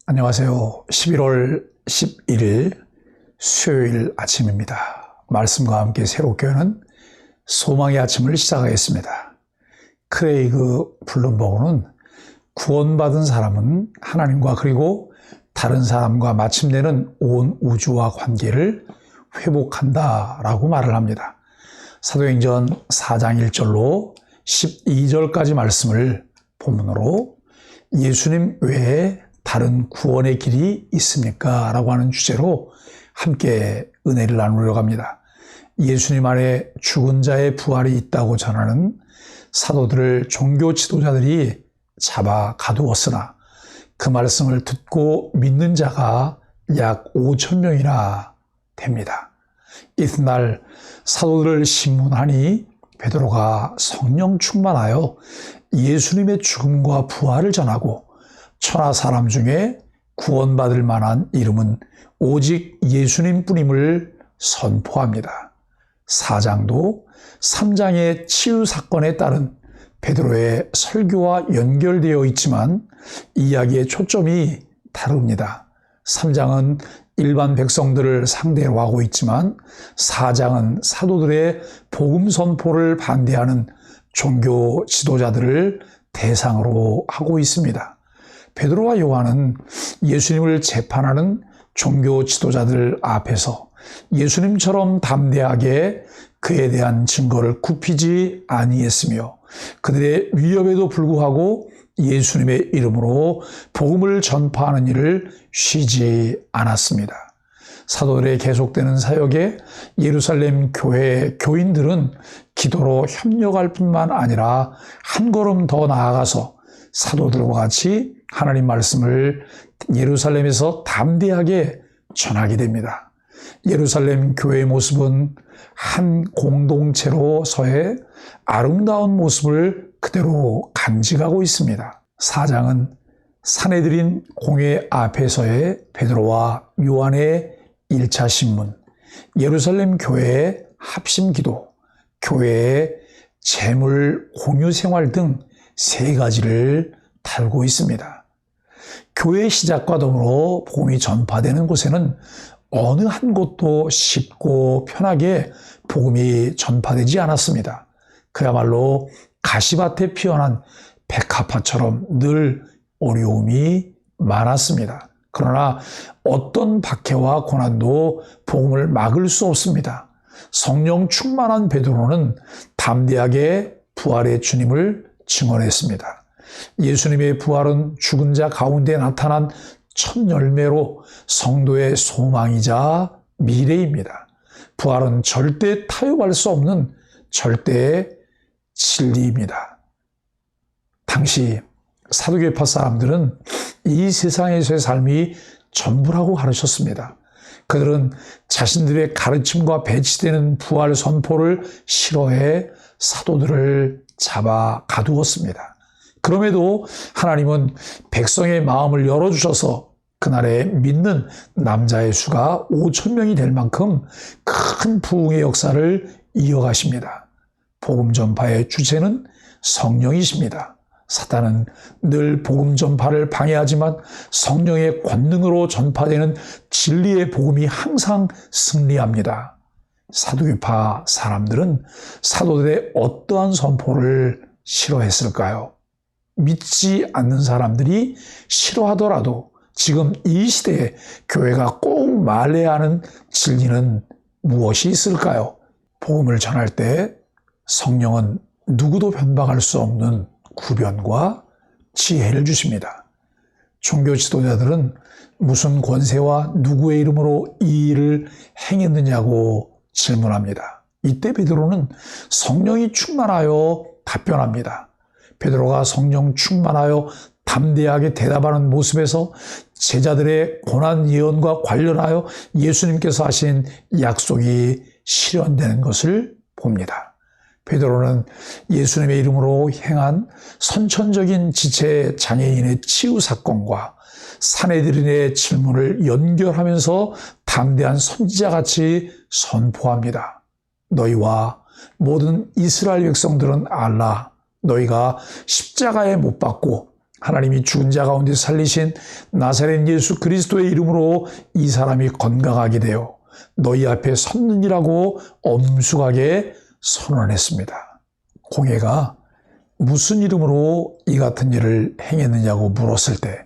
안녕하세요. 11월 11일 수요일 아침입니다. 말씀과 함께 새롭게 여는 소망의 아침을 시작하겠습니다. 크레이그 블룸버그는 구원받은 사람은 하나님과 그리고 다른 사람과 마침내는 온 우주와 관계를 회복한다라고 말을 합니다. 사도행전 4장 1절로 12절까지 말씀을 본문으로 예수님 외에 다른 구원의 길이 있습니까? 라고 하는 주제로 함께 은혜를 나누려고 합니다. 예수님 안에 죽은 자의 부활이 있다고 전하는 사도들을 종교 지도자들이 잡아 가두었으나 그 말씀을 듣고 믿는 자가 약 5천 명이나 됩니다. 이튿날 사도들을 신문하니 베드로가 성령 충만하여 예수님의 죽음과 부활을 전하고 천하 사람 중에 구원받을 만한 이름은 오직 예수님뿐임을 선포합니다. 4장도 3장의 치유 사건에 따른 베드로의 설교와 연결되어 있지만 이야기의 초점이 다릅니다. 3장은 일반 백성들을 상대로 하고 있지만 4장은 사도들의 복음 선포를 반대하는 종교 지도자들을 대상으로 하고 있습니다. 베드로와 요한은 예수님을 재판하는 종교 지도자들 앞에서 예수님처럼 담대하게 그에 대한 증거를 굽히지 아니했으며 그들의 위협에도 불구하고 예수님의 이름으로 복음을 전파하는 일을 쉬지 않았습니다. 사도들의 계속되는 사역에 예루살렘 교회 교인들은 기도로 협력할 뿐만 아니라 한 걸음 더 나아가서 사도들과 같이 하나님 말씀을 예루살렘에서 담대하게 전하게 됩니다. 예루살렘 교회의 모습은 한 공동체로 서해 아름다운 모습을 그대로 간직하고 있습니다. 4장은 사내들인 공회 앞에서의 베드로와 요한의 1차 신문, 예루살렘 교회의 합심기도, 교회의 재물 공유 생활 등 3가지를 다루고 있습니다. 교회의 시작과 더불어 복음이 전파되는 곳에는 어느 한 곳도 쉽고 편하게 복음이 전파되지 않았습니다. 그야말로 가시밭에 피어난 백합화처럼 늘 어려움이 많았습니다. 그러나 어떤 박해와 고난도 복음을 막을 수 없습니다. 성령 충만한 베드로는 담대하게 부활의 주님을 증언했습니다. 예수님의 부활은 죽은 자 가운데 나타난 첫 열매로 성도의 소망이자 미래입니다. 부활은 절대 타협할 수 없는 절대의 진리입니다. 당시 사두개파 사람들은 이 세상에서의 삶이 전부라고 가르쳤습니다. 그들은 자신들의 가르침과 배치되는 부활 선포를 싫어해 사도들을 잡아 가두었습니다. 그럼에도 하나님은 백성의 마음을 열어주셔서 그날에 믿는 남자의 수가 5천 명이 될 만큼 큰 부흥의 역사를 이어가십니다. 복음 전파의 주체는 성령이십니다. 사탄은 늘 복음 전파를 방해하지만 성령의 권능으로 전파되는 진리의 복음이 항상 승리합니다. 사두개파 사람들은 사도들의 어떠한 선포를 싫어했을까요? 믿지 않는 사람들이 싫어하더라도 지금 이 시대에 교회가 꼭 말해야 하는 진리는 무엇이 있을까요? 복음을 전할 때 성령은 누구도 변방할 수 없는 구변과 지혜를 주십니다. 종교 지도자들은 무슨 권세와 누구의 이름으로 이 일을 행했느냐고 질문합니다. 이때 베드로는 성령이 충만하여 답변합니다. 베드로가 성령 충만하여 담대하게 대답하는 모습에서 제자들의 고난 예언과 관련하여 예수님께서 하신 약속이 실현되는 것을 봅니다. 베드로는 예수님의 이름으로 행한 선천적인 지체 장애인의 치유 사건과 사내들인의 질문을 연결하면서 담대한 선지자같이 선포합니다. 너희와 모든 이스라엘 백성들은 알라. 너희가 십자가에 못 박고 하나님이 죽은 자 가운데 살리신 나사렛 예수 그리스도의 이름으로 이 사람이 건강하게 되어 너희 앞에 섰느니라고 엄숙하게 선언했습니다. 공회가 무슨 이름으로 이 같은 일을 행했느냐고 물었을 때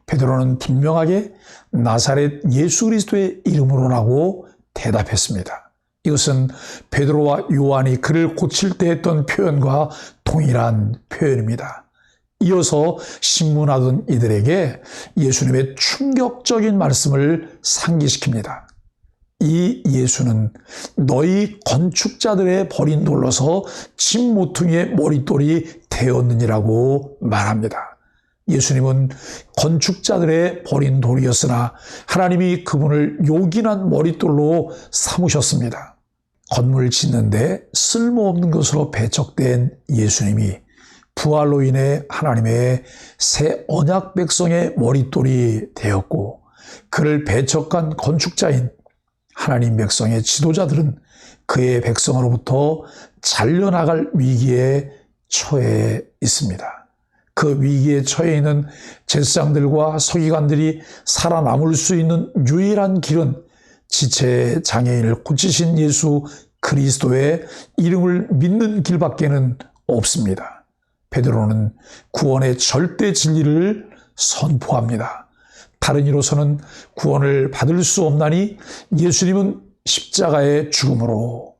베드로는 분명하게 나사렛 예수 그리스도의 이름으로라고 대답했습니다. 이것은 베드로와 요한이 그를 고칠 때 했던 표현과 동일한 표현입니다. 이어서 신문하던 이들에게 예수님의 충격적인 말씀을 상기시킵니다. 이 예수는 너희 건축자들의 버린 돌로서 집 모퉁이의 머릿돌이 되었느니라고 말합니다. 예수님은 건축자들의 버린 돌이었으나 하나님이 그분을 요긴한 머릿돌로 삼으셨습니다. 건물 짓는데 쓸모없는 것으로 배척된 예수님이 부활로 인해 하나님의 새 언약 백성의 머릿돌이 되었고 그를 배척한 건축자인 하나님 백성의 지도자들은 그의 백성으로부터 잘려나갈 위기에 처해 있습니다. 그 위기에 처해 있는 제사장들과 서기관들이 살아남을 수 있는 유일한 길은 지체 장애인을 고치신 예수 그리스도의 이름을 믿는 길밖에는 없습니다. 베드로는 구원의 절대 진리를 선포합니다. 다른 이로서는 구원을 받을 수 없나니 예수님은 십자가의 죽음으로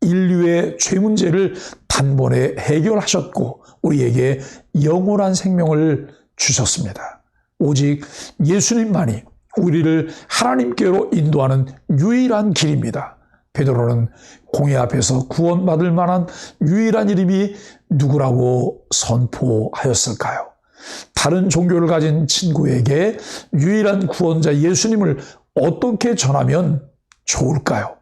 인류의 죄 문제를 단번에 해결하셨고 우리에게 영원한 생명을 주셨습니다. 오직 예수님만이 우리를 하나님께로 인도하는 유일한 길입니다. 베드로는 공회 앞에서 구원받을 만한 유일한 이름이 누구라고 선포하였을까요? 다른 종교를 가진 친구에게 유일한 구원자 예수님을 어떻게 전하면 좋을까요?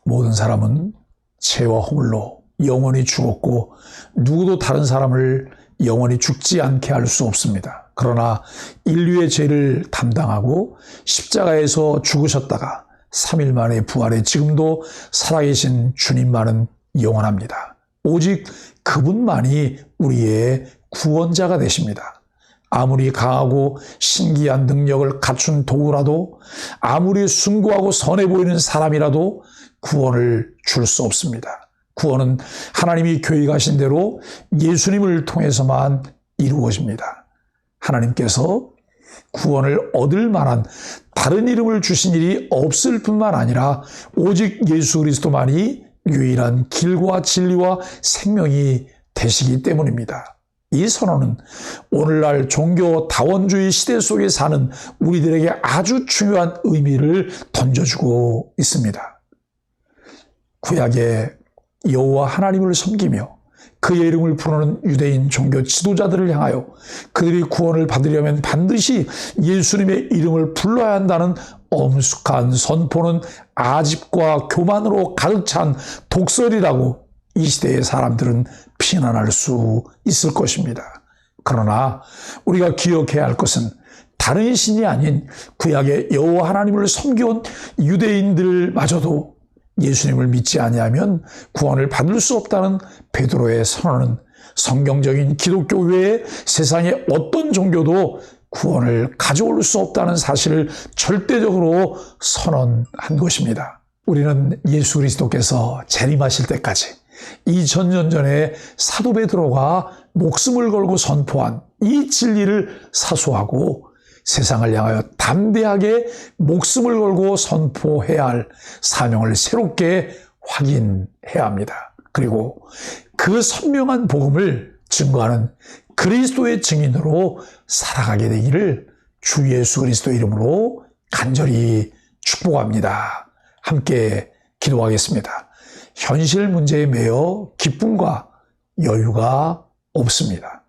모든 사람은 죄와 허물로 영원히 죽었고 누구도 다른 사람을 영원히 죽지 않게 할 수 없습니다. 그러나 인류의 죄를 담당하고 십자가에서 죽으셨다가 3일 만에 부활해 지금도 살아계신 주님만은 영원합니다. 오직 그분만이 우리의 구원자가 되십니다. 아무리 강하고 신기한 능력을 갖춘 도구라도 아무리 숭고하고 선해 보이는 사람이라도 구원을 줄 수 없습니다. 구원은 하나님이 계획하신 대로 예수님을 통해서만 이루어집니다. 하나님께서 구원을 얻을 만한 다른 이름을 주신 일이 없을 뿐만 아니라 오직 예수 그리스도만이 유일한 길과 진리와 생명이 되시기 때문입니다. 이 선언은 오늘날 종교 다원주의 시대 속에 사는 우리들에게 아주 중요한 의미를 던져주고 있습니다. 구약의 여호와 하나님을 섬기며 그의 이름을 부르는 유대인 종교 지도자들을 향하여 그들이 구원을 받으려면 반드시 예수님의 이름을 불러야 한다는 엄숙한 선포는 아집과 교만으로 가득 찬 독설이라고 이 시대의 사람들은 비난할 수 있을 것입니다. 그러나 우리가 기억해야 할 것은 다른 신이 아닌 구약의 여호와 하나님을 섬겨온 유대인들마저도 예수님을 믿지 아니하면 구원을 받을 수 없다는 베드로의 선언은 성경적인 기독교 외에 세상의 어떤 종교도 구원을 가져올 수 없다는 사실을 절대적으로 선언한 것입니다. 우리는 예수 그리스도께서 재림하실 때까지 2000년 전에 사도 베드로가 목숨을 걸고 선포한 이 진리를 사수하고 세상을 향하여 담대하게 목숨을 걸고 선포해야 할 사명을 새롭게 확인해야 합니다. 그리고 그 선명한 복음을 증거하는 그리스도의 증인으로 살아가게 되기를 주 예수 그리스도 이름으로 간절히 축복합니다. 함께 기도하겠습니다. 현실 문제에 매여 기쁨과 여유가 없습니다.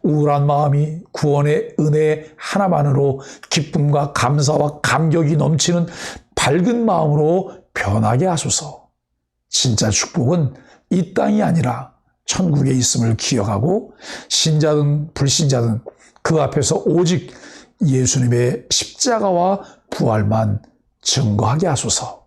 우울한 마음이 구원의 은혜 하나만으로 기쁨과 감사와 감격이 넘치는 밝은 마음으로 변하게 하소서. 진짜 축복은 이 땅이 아니라 천국에 있음을 기억하고 신자든 불신자든 그 앞에서 오직 예수님의 십자가와 부활만 증거하게 하소서.